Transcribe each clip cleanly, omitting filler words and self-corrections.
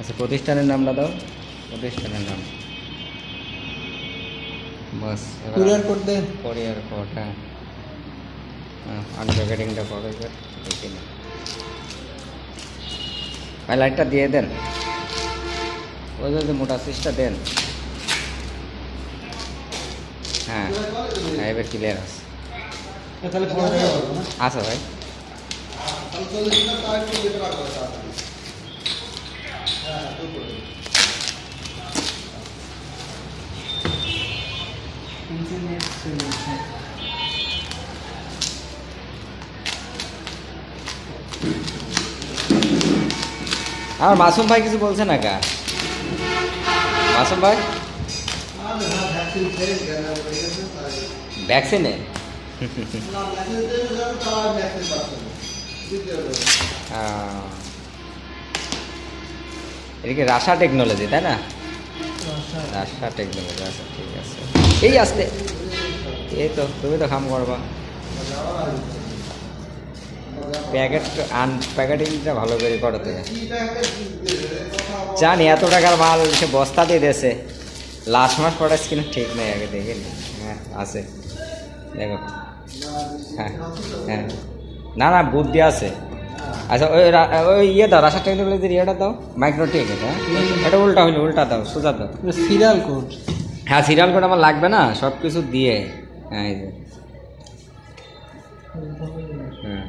আচ্ছা, প্রতিষ্ঠানের নামটা দাও। প্রতিষ্ঠানের নাম বাস। কুরিয়ার কোড দেন। কোরিয়ার কোড, হ্যাঁ। আনপ্যাকেটিংটা করো এবার, দেখি না ভাই, লাইটটা দিয়ে দেন, ওই যে মোটা সুইচটা দেন। হ্যাঁ হ্যাঁ, এবার ক্লিয়ার আছে। তাহলে 15 টাকা পাবো না? আচ্ছা ভাই, ইন্টারনেট সলিউশন। আর মাসুম ভাই কিছু বলছে না কা? মাসুম ভাই ভ্যাকসিনে এটা কি রাশা টেকনোলজি, তাই না? রাশা টেকনোলজি, আচ্ছা ঠিক আছে। এই আসতে, এই তো তুমি তো কাম করবা। প্যাকেট আনপ্যাকেটিংটা ভালো করে করো তুমি। জানি এত টাকার মাল সে বস্তা দিয়ে দেছে, লাস্ট মাস পড়াচ্ছি কিনা ঠিক নেই, আগে দেখে নি। হ্যাঁ আছে, দেখো। হ্যাঁ হ্যাঁ, না না বুদ্ধি আছে। আচ্ছা ওই ইয়ে দাও, রাশা টেকনোলজির ইয়েটা দাও, মাইক্রোটেক। এটা এটা উল্টা হইলো, উল্টা দাও, সোজা দাও। Serial code. হ্যাঁ, সিরিয়াল কোড আমার লাগবে না, সব কিছু দিয়ে। হ্যাঁ এই যে, হ্যাঁ।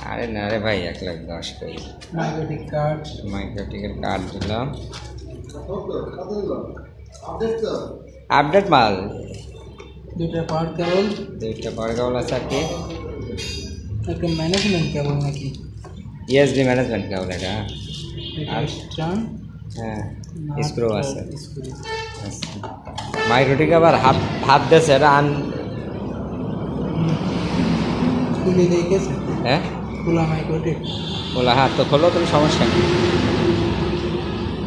আরে না রে ভাই, 1,10,000 করি। MikroTik card. মাইক্রোটিকের কার্ড দিলাম। আপডেট মাল, দুইটা পাওয়ার কেবল, দুইটা পাওয়ার কেবল আছে। আর কি? একটা ম্যানেজমেন্ট কেবল নাকি? ইএসডি ম্যানেজমেন্ট কেবল এটা। আর স্ট্রান। হ্যাঁ, স্ক্রু আছে। স্ক্রু। মাইক্রোটিক আবার হাফ হাফ দিয়েছে এটা খুলে দেখেছে? হ্যাঁ খোলা মাইক্রোটিক। বলা, হ্যাঁ তো খোলো, তুমি সমস্যা নেই।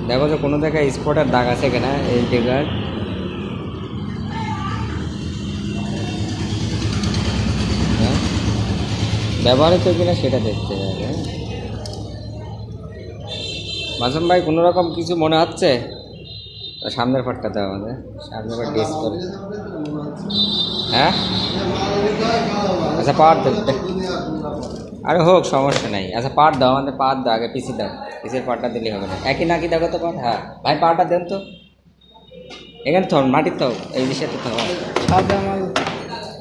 দেখো যে কোনো জায়গায় স্পটের দাগ আছে কিনা, এই জায়গায়। হ্যাঁ, ব্যবহৃত কিনা সেটা দেখতে হবে। হ্যাঁ মাসুম ভাই, কোনো রকম কিছু মনে হচ্ছে? সামনের পাটটা দাও আমাদের, সামনের পাট ডিসপ্লে। হ্যাঁ আচ্ছা, পাওয়ার দেবে। আরে হোক, সমস্যা নাই। আচ্ছা পাট দাও আমাদের, পাট দাও আগে, পিসি দাও। পিসির পাটটা দিলেই হবে না, একই নাকি দেখো তো পাট। হ্যাঁ ভাই, পাটটা দেন তো এখানে, তো মাটির তো এই বিষয়তে তো সাদা মাল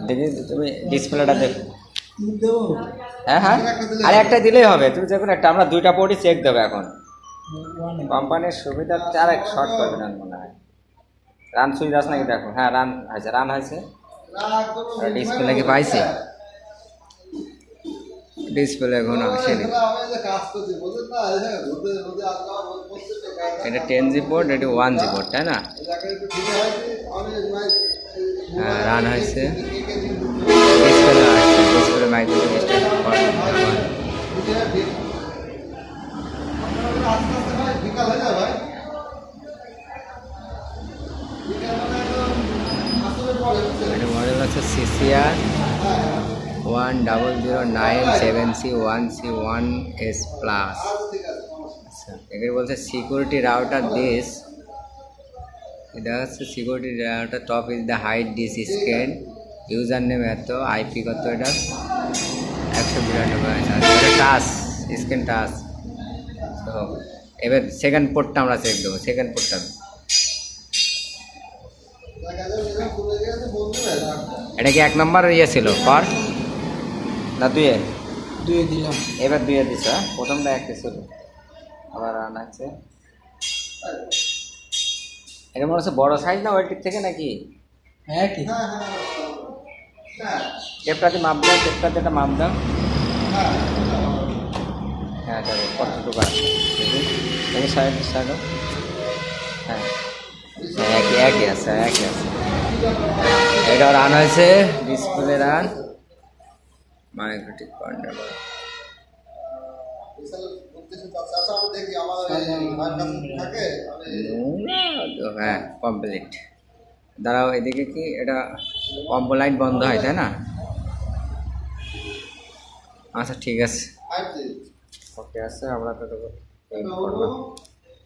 দেখি, তুমি ডিসপ্লেটা দেখো। দেবো। হ্যাঁ হ্যাঁ, আর একটা দিলেই হবে, তুমি যে কোনো একটা। আমরা দুইটা পোর্টই চেক দেবো এখন। কোম্পানির সুবিধার আর এক শর্ট করবে না মনে হয়। রান সুইচ আস নাকি দেখো। হ্যাঁ রান হয়েছে, রান হয়েছে। ডিসপ্লে কি পাইছে? ডিসপ্লে এখন আসেনি। এটা 10G পোর্ট, এটা 1G পোর্ট, তাই না? হ্যাঁ রান হয়েছে, ডিসপ্লে আসছে, ডিসপ্লে মাইক্রোফোন। এটা মডেল আছে CCR 1009-7C1C1S প্লাস। আচ্ছা, এখানে বলছে সিকিউরিটি রাউটার দিস। এটা হচ্ছে security router, top is the height this scan, user name এত, আইপি কত, এটা 192। এটা টাচ স্ক্যান টাচ। তো এবার সেকেন্ড পোর্টটা আমরা চেক দেবো, সেকেন্ড পোর্টটা। এটা কি 1 নম্বর ইয়ে ছিল পর না দুয়ে? দুয়ে দিলাম। এবার দুয়ে দিছ। প্রথমটা একটা ছিল, আবার রান আছে। এটা মনে হচ্ছে বড় সাইজ না ওয়েলটির থেকে নাকি? হ্যাঁ কি? টেপটাতে মাপ দাও, টেপটাতে একটা মাপ দাও। হ্যাঁ দেখো কতটুকু আছে, দেখি সাইড সাইড। হ্যাঁ একই একই আছে, একই আছে। এটা রান হয়েছে, ডিসপ্লে রান, মাইক্রোটিক কর্নার। হ্যাঁ কমপ্লিট। দাঁড়াও, এদিকে কি এটা লাইট বন্ধ হয়, তাই না? আচ্ছা ঠিক আছে ওকে আছে আমরা তো দেবো